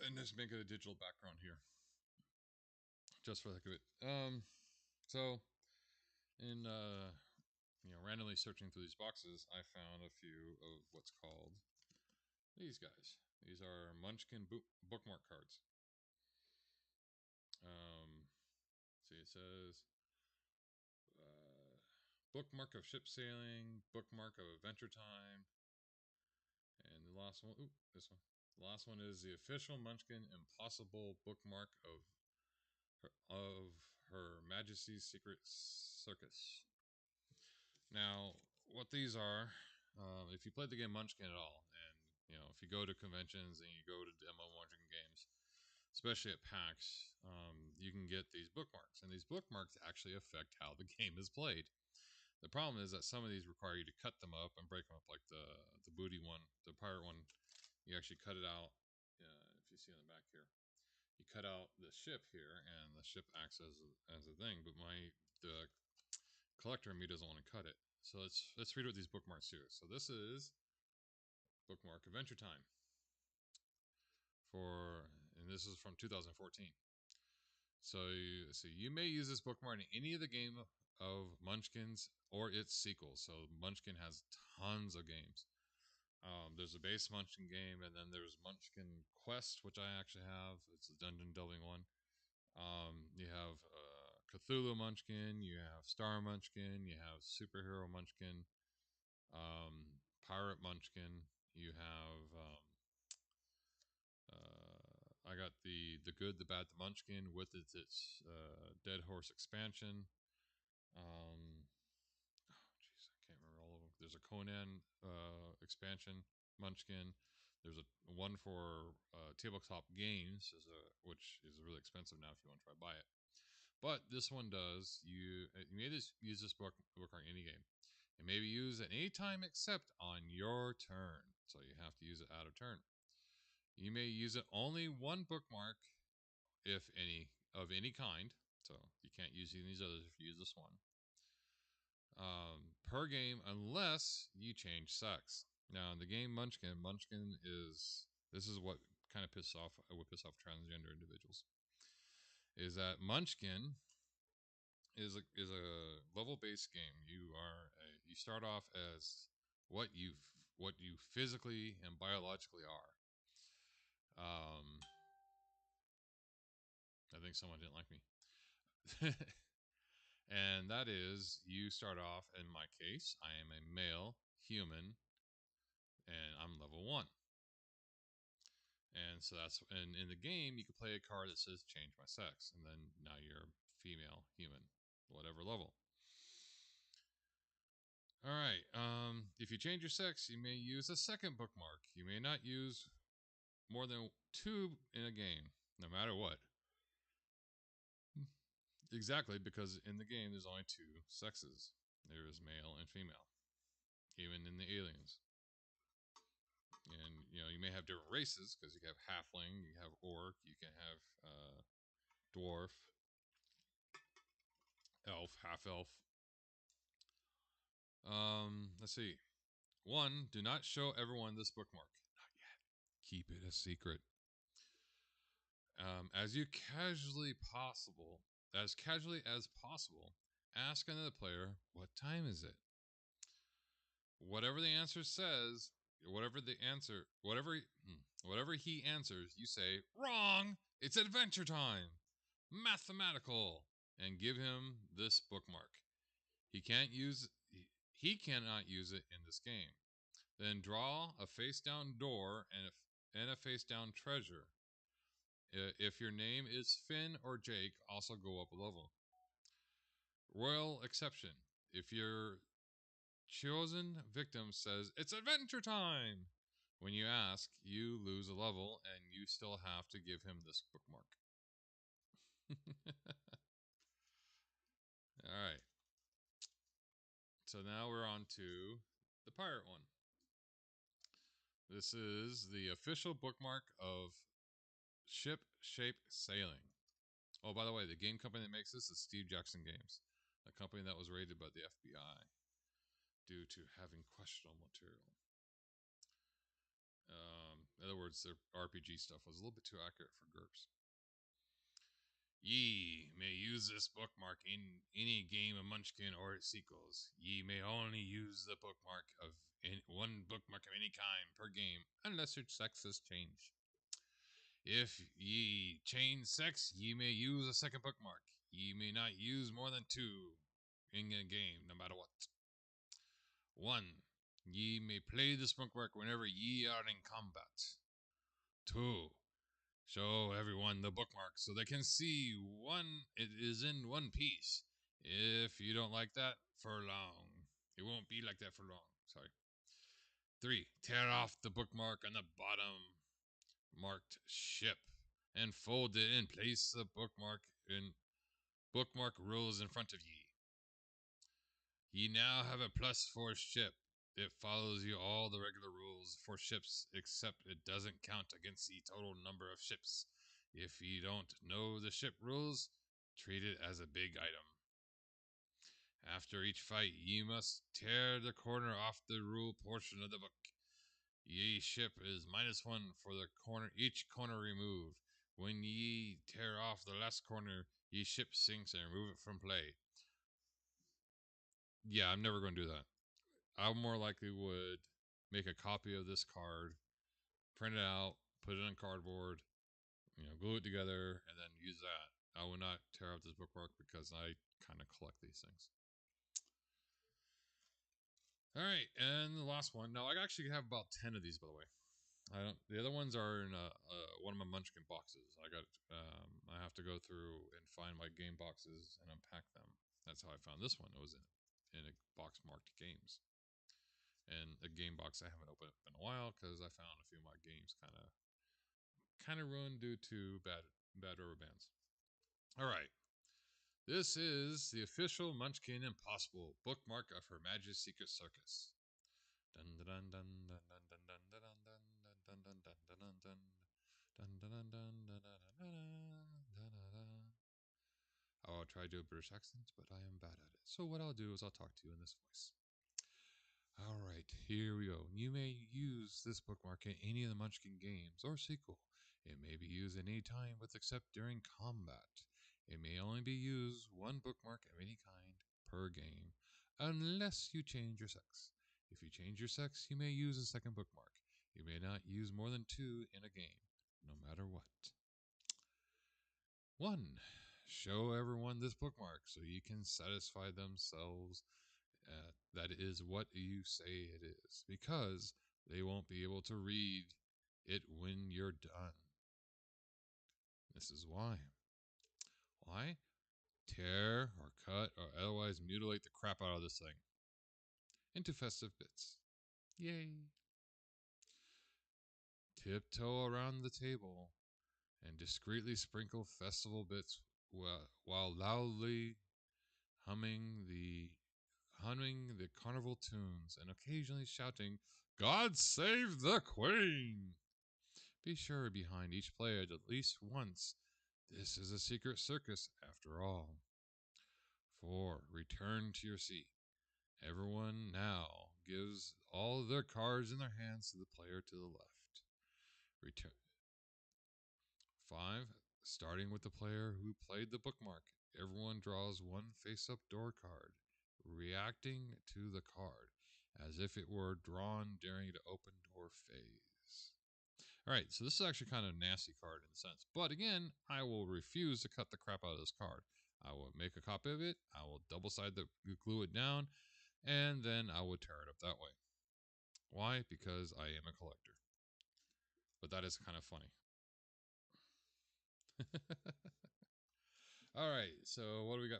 And just make it a digital background here, just for the heck of it. So in randomly searching through these boxes, I found a few of what's called these guys. These are Munchkin bookmark cards. See, it says bookmark of ship sailing, bookmark of adventure time, and the last one. Ooh, this one. The last one is the official Munchkin Impossible bookmark of Her Majesty's Secret Circus. Now, what these are, if you played the game Munchkin at all, and if you go to conventions and you go to demo Munchkin games, especially at PAX, you can get these bookmarks, and these bookmarks actually affect how the game is played. The problem is that some of these require you to cut them up and break them up, like the booty one, the pirate one. You actually cut it out. If you see on the back here, you cut out the ship here, and the ship acts as a thing. But the collector in me doesn't want to cut it. So let's read what these bookmarks do. So this is bookmark Adventure Time and this is from 2014. So you may use this bookmark in any of the game of Munchkins or its sequels. So Munchkin has tons of games. There's a base Munchkin game, and then there's Munchkin Quest, which I actually have. It's a dungeon delving one. You have Cthulhu Munchkin, you have Star Munchkin, you have Superhero Munchkin, Pirate Munchkin. You have I got the Good, the Bad, the Munchkin with its Dead Horse expansion. Jeez, I can't remember all of them. There's a Conan expansion, Munchkin. There's a one for tabletop games, which is really expensive now if you want to try to buy it. But this one does. You may just use this bookmark in any game. It may be used at any time except on your turn. So you have to use it out of turn. You may use it only one bookmark, if any, of any kind. So you can't use any of these others if you use this one. Per game, unless you change sex. Now, in the game Munchkin this is what kind of would piss off transgender individuals. Is that Munchkin is a level-based game. You start off as what you physically and biologically are. I think someone didn't like me. And that is, you start off, in my case, I am a male human, and I'm level 1. And so and in the game, you can play a card that says change my sex, and then now you're female, human, whatever level. Alright, if you change your sex, you may use a second bookmark. You may not use more than 2 in a game, no matter what. Exactly, because in the game, there's only 2 sexes. There is male and female, even in the aliens. And, you may have different races, because you have halfling, you have orc, you can have dwarf, elf, half-elf. Let's see. 1, do not show everyone this bookmark. Not yet. Keep it a secret. As casually as possible, ask another player, what time is it? Whatever the answer says, whatever he answers, you say, wrong! It's adventure time! Mathematical! And give him this bookmark. He cannot use it in this game. Then draw a face-down door and a face-down treasure. If your name is Finn or Jake, also go up a level. Royal exception. If your chosen victim says, it's adventure time! When you ask, you lose a level, and you still have to give him this bookmark. Alright. So now we're on to the pirate one. This is the official bookmark of Ship Shape Sailing. Oh, by the way, the game company that makes this is Steve Jackson Games, a company that was raided by the FBI due to having questionable material. In other words, their RPG stuff was a little bit too accurate for GURPS. Ye may use this bookmark in any game of Munchkin or its sequels. Ye may only use the bookmark of one bookmark of any kind per game, unless your sex has changed. If ye change sex, ye may use a second bookmark. Ye may not use more than 2 in a game, no matter what. 1. Ye may play this bookmark whenever ye are in combat. 2. Show everyone the bookmark so they can see it is in one piece. If you don't like that, for long. It won't be like that for long. Sorry. 3. Tear off the bookmark on the bottom marked ship and fold it and place the bookmark rules in front of ye. Ye now have a plus for ship. It follows you all the regular rules for ships, except it doesn't count against the total number of ships. If you don't know the ship rules, treat it as a big item. After each fight, ye must tear the corner off the rule portion of the book. Ye ship is -1 for the corner, each corner removed. When ye tear off the last corner, ye ship sinks and remove it from play. Yeah, I'm never going to do that. I more likely would make a copy of this card, print it out, put it on cardboard, glue it together, and then use that. I will not tear out this bookmark because I kind of collect these things. All right, and the last one. Now, I actually have about 10 of these, by the way. The other ones are in one of my Munchkin boxes. I have to go through and find my game boxes and unpack them. That's how I found this one. It was in a box marked games. And a game box I haven't opened up in a while because I found a few of my games kind of ruined due to bad rubber bands. All right, this is the official Munchkin Impossible bookmark of Her Majesty's Secret Circus. Dun dun dun dun dun dun dun dun dun dun dun dun dun dun dun. I'll try to do a British accent, but I am bad at it. So what I'll do is I'll talk to you in this voice. All right, here we go. You may use this bookmark in any of the Munchkin games or sequel. It may be used at any time, but except during combat. It may only be used one bookmark of any kind per game, unless you change your sex. If you change your sex, you may use a second bookmark. You may not use more than 2 in a game, no matter what. 1. Show everyone this bookmark so you can satisfy themselves that is what you say it is, because they won't be able to read it when you're done. This is why. Why? Tear or cut or otherwise mutilate the crap out of this thing into festive bits. Yay! Tiptoe around the table and discreetly sprinkle festival bits while loudly humming the carnival tunes and occasionally shouting, "God save the Queen!" Be sure behind each player at least once. This is a secret circus after all. 4. Return to your seat. Everyone now gives all their cards in their hands to the player to the left. Return. 5. Starting with the player who played the bookmark, everyone draws one face-up door card, reacting to the card as if it were drawn during the open door phase. All right, so this is actually kind of a nasty card in a sense. But again, I will refuse to cut the crap out of this card. I will make a copy of it. I will glue it down, and then I will tear it up that way. Why? Because I am a collector. But that is kind of funny. All right, so what do we got